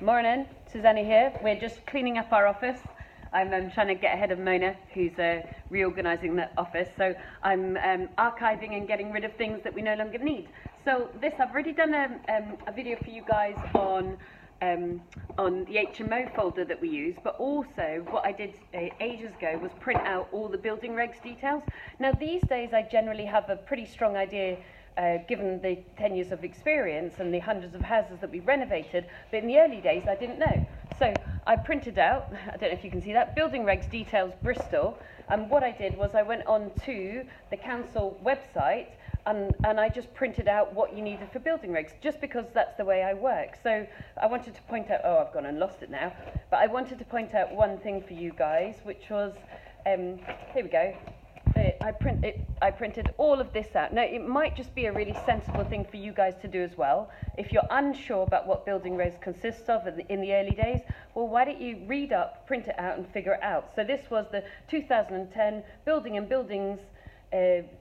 Morning, Susannah here. We're just cleaning up our office. I'm trying to get ahead of Mona, who's reorganising the office. So I'm archiving and getting rid of things that we no longer need. So I've already done a video for you guys on the HMO folder that we use, but also what I did ages ago was print out all the building regs details. Now these days I generally have a pretty strong idea given the 10 years of experience and the hundreds of houses that we've renovated, but in the early days I didn't know. So I printed out, I don't know if you can see that, Building Regs Details Bristol, and what I did was I went on to the council website and I just printed out what you needed for building regs, just because that's the way I work. So I wanted to point out, oh, I've gone and lost it now, but I wanted to point out one thing for you guys, which was, here we go. I printed all of this out. Now, it might just be a really sensible thing for you guys to do as well. If you're unsure about what building regs consists of in the early days, well, why don't you read up, print it out, and figure it out. So this was the 2010 Building and Buildings,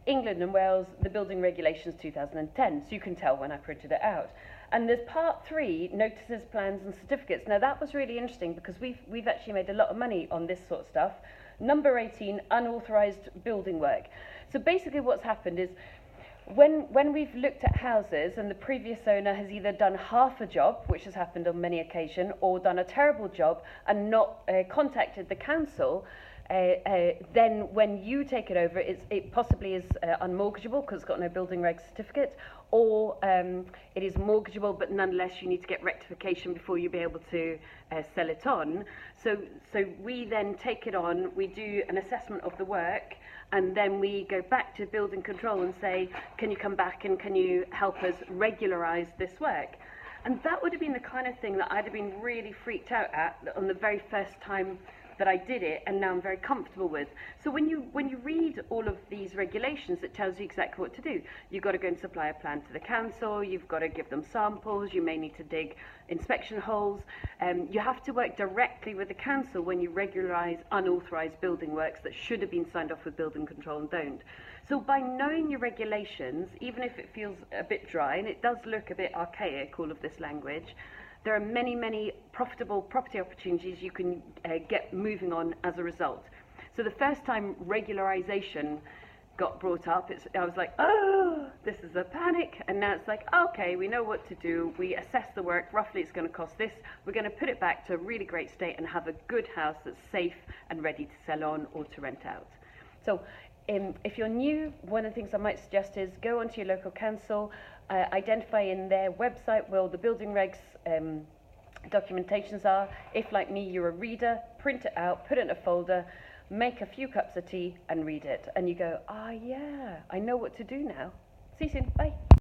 England and Wales, the Building Regulations 2010. So you can tell when I printed it out. And there's part 3, notices, plans, and certificates. Now, that was really interesting because we've actually made a lot of money on this sort of stuff. Number 18, unauthorised building work. So basically what's happened is when we've looked at houses and the previous owner has either done half a job, which has happened on many occasions, or done a terrible job and not contacted the council, then when you take it over, it possibly is unmortgageable because it's got no building reg certificate, or it is mortgageable, but nonetheless you need to get rectification before you'll be able to sell it on. So we then take it on, we do an assessment of the work, and then we go back to building control and say, can you come back and can you help us regularise this work? And that would have been the kind of thing that I'd have been really freaked out at on the very first time that I did it, and now I'm very comfortable with. So when you read all of these regulations, it tells you exactly what to do. You've got to go and supply a plan to the council, you've got to give them samples, you may need to dig inspection holes. You have to work directly with the council when you regularise unauthorised building works that should have been signed off with building control and don't. So by knowing your regulations, even if it feels a bit dry, and it does look a bit archaic, all of this language, there are many, many profitable property opportunities you can get moving on as a result. So the first time regularisation got brought up, I was like, oh, this is a panic. And now it's like, okay, we know what to do. We assess the work. Roughly it's going to cost this. We're going to put it back to a really great state and have a good house that's safe and ready to sell on or to rent out. So if you're new, one of the things I might suggest is go onto your local council, identify in their website where all the building regs documentations are. If, like me, you're a reader, print it out, put it in a folder, make a few cups of tea and read it. And you go, yeah, I know what to do now. See you soon. Bye.